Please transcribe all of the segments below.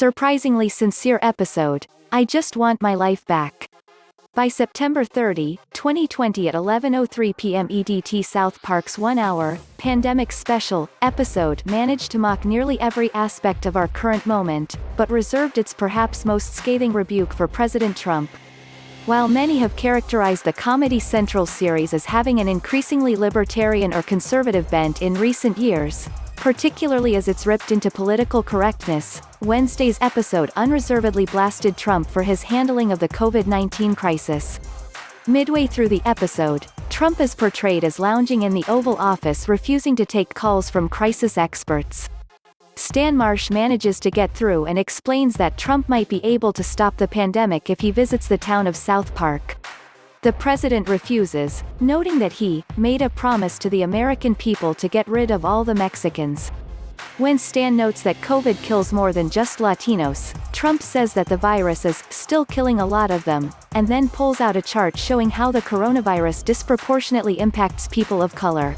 surprisingly sincere episode. I just want my life back. By September 30, 2020 at 11:03 p.m. EDTSouth Park's 1-hour, pandemic special, episode managed to mock nearly every aspect of our current moment, but reserved its perhaps most scathing rebuke for President Trump. While many have characterized the Comedy Central series as having an increasingly libertarian or conservative bent in recent years, particularly as it's ripped into political correctness, Wednesday's episode unreservedly blasted Trump for his handling of the COVID-19 crisis. Midway through the episode, Trump is portrayed as lounging in the Oval Office refusing to take calls from crisis experts. Stan Marsh manages to get through and explains that Trump might be able to stop the pandemic if he visits the town of South Park. The president refuses, noting that he made a promise to the American people to get rid of all the Mexicans. When Stan notes that COVID kills more than just Latinos, Trump says that the virus is still killing a lot of them, and then pulls out a chart showing how the coronavirus disproportionately impacts people of color.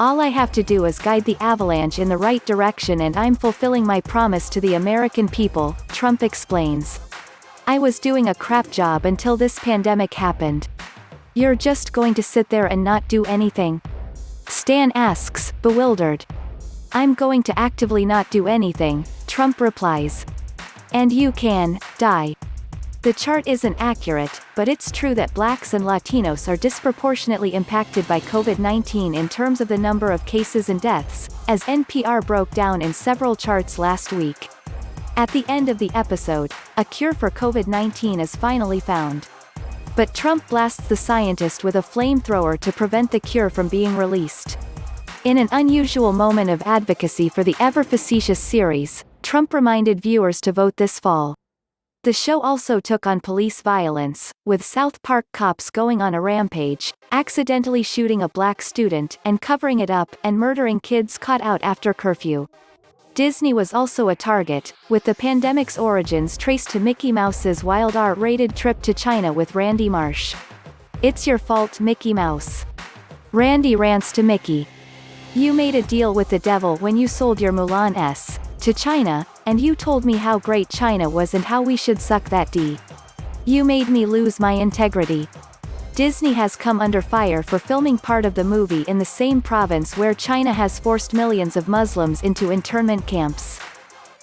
All I have to do is guide the avalanche in the right direction and I'm fulfilling my promise to the American people, Trump explains. I was doing a crap job until this pandemic happened. You're just going to sit there and not do anything? Stan asks, bewildered. I'm going to actively not do anything, Trump replies. And you can die. The chart isn't accurate, but it's true that Blacks and Latinos are disproportionately impacted by COVID-19 in terms of the number of cases and deaths, as NPR broke down in several charts last week. At the end of the episode, a cure for COVID-19 is finally found. But Trump blasts the scientist with a flamethrower to prevent the cure from being released. In an unusual moment of advocacy for the ever-facetious series, Trump reminded viewers to vote this fall. The show also took on police violence, with South Park cops going on a rampage, accidentally shooting a black student and covering it up and murdering kids caught out after curfew. Disney was also a target, with the pandemic's origins traced to Mickey Mouse's wild R-rated trip to China with Randy Marsh. It's your fault, Mickey Mouse. Randy rants to Mickey. You made a deal with the devil when you sold your Mulan to China, and you told me how great China was and how we should suck that D. You made me lose my integrity. Disney has come under fire for filming part of the movie in the same province where China has forced millions of Muslims into internment camps.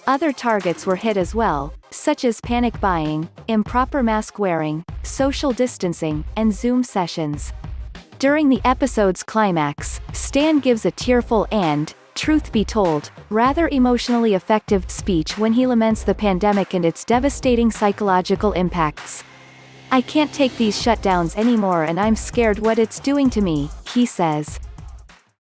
Other targets were hit as well, such as panic buying, improper mask wearing, social distancing, and Zoom sessions. During the episode's climax, Stan gives a tearful and, truth be told, rather emotionally effective speech when he laments the pandemic and its devastating psychological impacts. I can't take these shutdowns anymore and I'm scared what it's doing to me, he says.